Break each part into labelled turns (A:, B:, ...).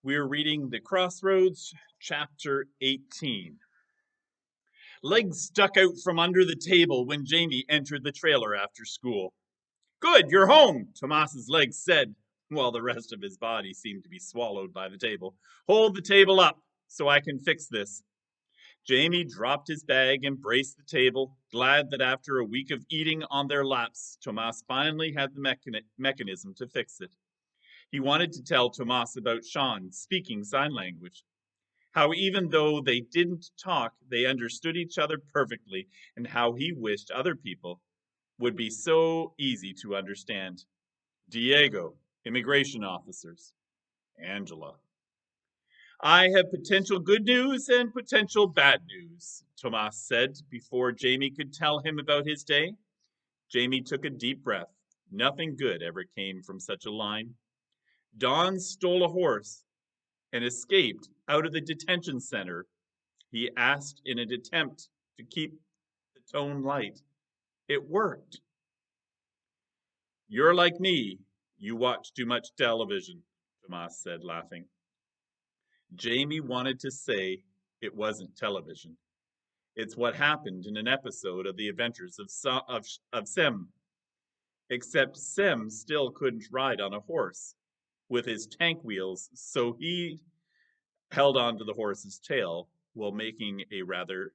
A: We're reading the Crossroads Chapter 18. Legs stuck out from under the table when Jamie entered the trailer after school. "Good, you're home," Tomas's legs said, while the rest of his body seemed to be swallowed by the table. "Hold the table up so I can fix this." Jamie dropped his bag and braced the table, glad that after a week of eating on their laps, Tomas finally had the mechanism to fix it. He wanted to tell Tomas about Sean speaking sign language, how even though they didn't talk, they understood each other perfectly, and how he wished other people would be so easy to understand. Diego, immigration officers. Angela. "I have potential good news and potential bad news," Tomas said before Jamie could tell him about his day. Jamie took a deep breath. Nothing good ever came from such a line. Don stole a horse and escaped out of the detention center, he asked in an attempt to keep the tone light. It worked. "You're like me. You watch too much television," Tomas said, laughing. Jamie wanted to say it wasn't television. It's what happened in an episode of The Adventures of Sem. Except Sem still couldn't ride on a horse with his tank wheels, so he held on to the horse's tail while making a rattler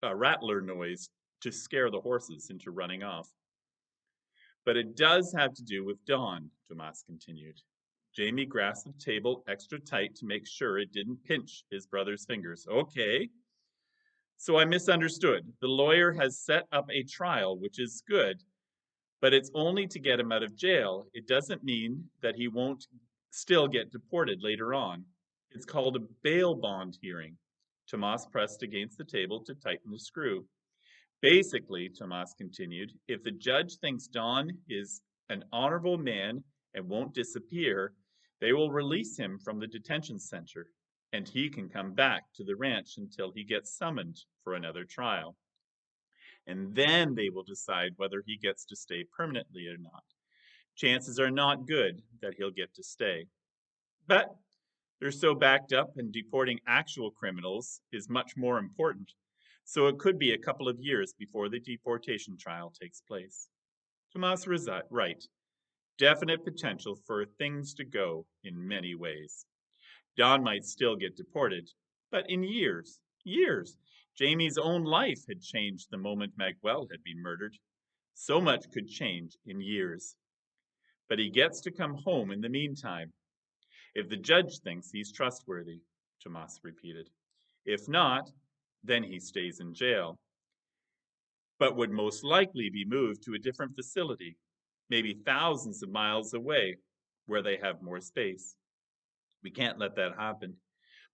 A: noise to scare the horses into running off. "But it does have to do with Dawn," Tomas continued. Jamie grasped the table extra tight to make sure it didn't pinch his brother's fingers. "Okay. So I misunderstood. The lawyer has set up a trial, which is good, but it's only to get him out of jail. It doesn't mean that he won't still get deported later on. It's called a bail bond hearing." Tomas pressed against the table to tighten the screw. "Basically," Tomas continued, "if the judge thinks Don is an honorable man and won't disappear, they will release him from the detention center, and he can come back to the ranch until he gets summoned for another trial. And then they will decide whether he gets to stay permanently or not. Chances are not good that he'll get to stay. But they're so backed up, and deporting actual criminals is much more important. So it could be a couple of years before the deportation trial takes place." Tomas was right. Definite potential for things to go in many ways. Don might still get deported, but in years, years. Jamie's own life had changed the moment Magwell had been murdered. So much could change in years. But he gets to come home in the meantime. If the judge thinks he's trustworthy, Tomas repeated. If not, then he stays in jail, but would most likely be moved to a different facility, maybe thousands of miles away, where they have more space. We can't let that happen.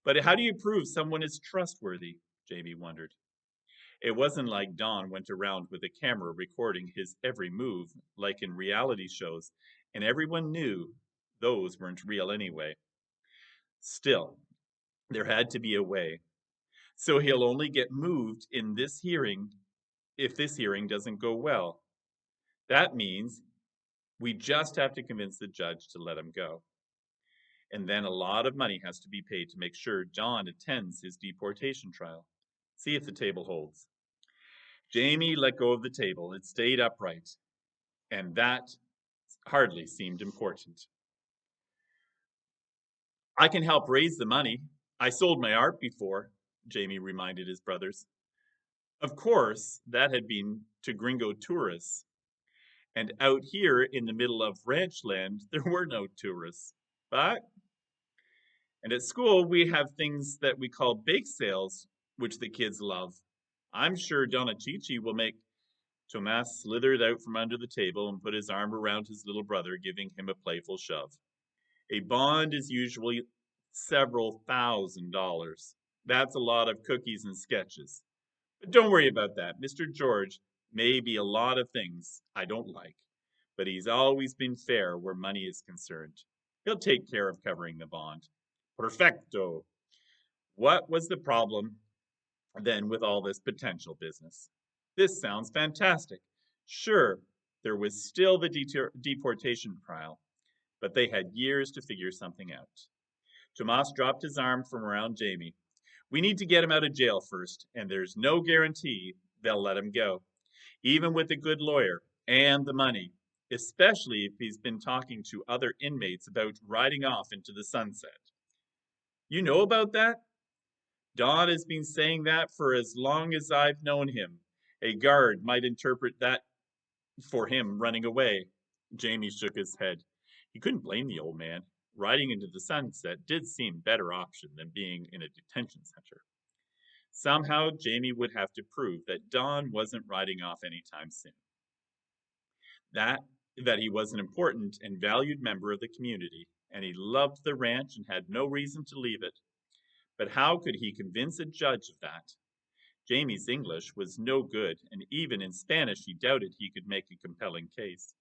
A: But how do you prove someone is trustworthy? Jamie wondered. It wasn't like Don went around with a camera recording his every move, like in reality shows, and everyone knew those weren't real anyway. Still, there had to be a way. So he'll only get moved in this hearing if this hearing doesn't go well. That means we just have to convince the judge to let him go. And then a lot of money has to be paid to make sure John attends his deportation trial. See if the table holds. Jamie let go of the table. It stayed upright, and that hardly seemed important. "I can help raise the money. I sold my art before," Jamie reminded his brothers. Of course, that had been to gringo tourists. And out here in the middle of ranch land, there were no tourists. And at school, we have things that we call bake sales, which the kids love. I'm sure Donna Chichi will make. Tomas slithered out from under the table and put his arm around his little brother, giving him a playful shove. "A bond is usually several $1,000s. That's a lot of cookies and sketches. But don't worry about that. Mr. George may be a lot of things I don't like, but he's always been fair where money is concerned. He'll take care of covering the bond." Perfecto. What was the problem then with all this potential business? This sounds fantastic. Sure, there was still the deportation trial, but they had years to figure something out. Tomas dropped his arm from around Jamie. We need to get him out of jail first, and there's no guarantee they'll let him go, even with a good lawyer and the money, especially if he's been talking to other inmates about riding off into the sunset. You know about that? Don has been saying that for as long as I've known him. A guard might interpret that for him running away. Jamie shook his head. He couldn't blame the old man. Riding into the sunset did seem a better option than being in a detention center. Somehow, Jamie would have to prove that Don wasn't riding off anytime soon. That he was an important and valued member of the community, and he loved the ranch and had no reason to leave it. But how could he convince a judge of that? Jamie's English was no good, and even in Spanish he doubted he could make a compelling case.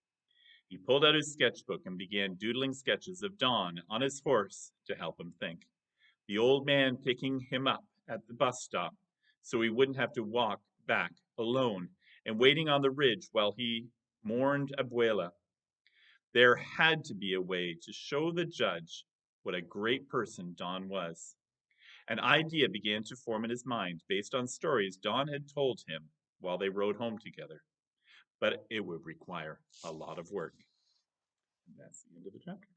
A: He pulled out his sketchbook and began doodling sketches of Don on his horse to help him think. The old man picking him up at the bus stop so he wouldn't have to walk back alone, and waiting on the ridge while he mourned Abuela. There had to be a way to show the judge what a great person Don was. An idea began to form in his mind based on stories Don had told him while they rode home together. But it would require a lot of work. And that's the end of the chapter.